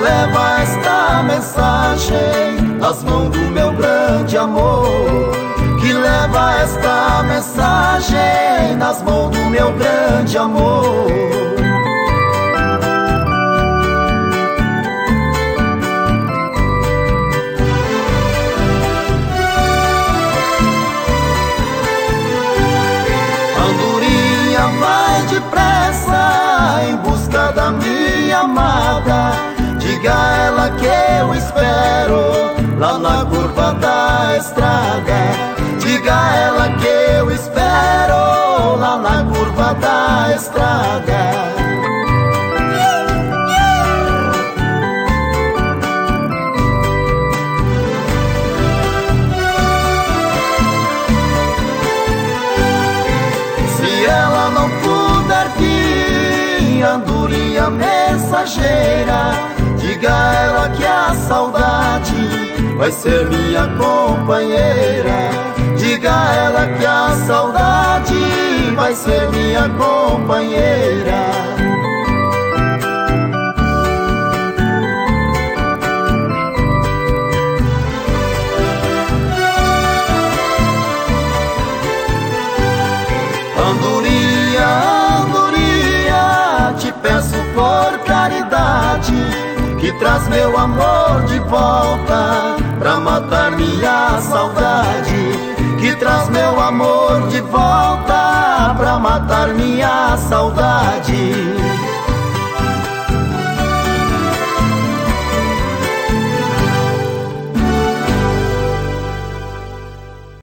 leva esta mensagem nas mãos do meu grande amor, que leva esta mensagem nas mãos do meu grande amor. Andorinha vai depressa em busca da minha amada, diga a ela que eu espero lá na curva da estrada. Diga a ela que eu espero lá na curva da estrada. Se ela não puder vir, andorinha mensageira, diga a ela que a saudade vai ser minha companheira. Diga a ela que a saudade vai ser minha companheira. Andorinha, andorinha, te peço por caridade, que traz meu amor de volta pra matar minha saudade. Que traz meu amor de volta pra matar minha saudade.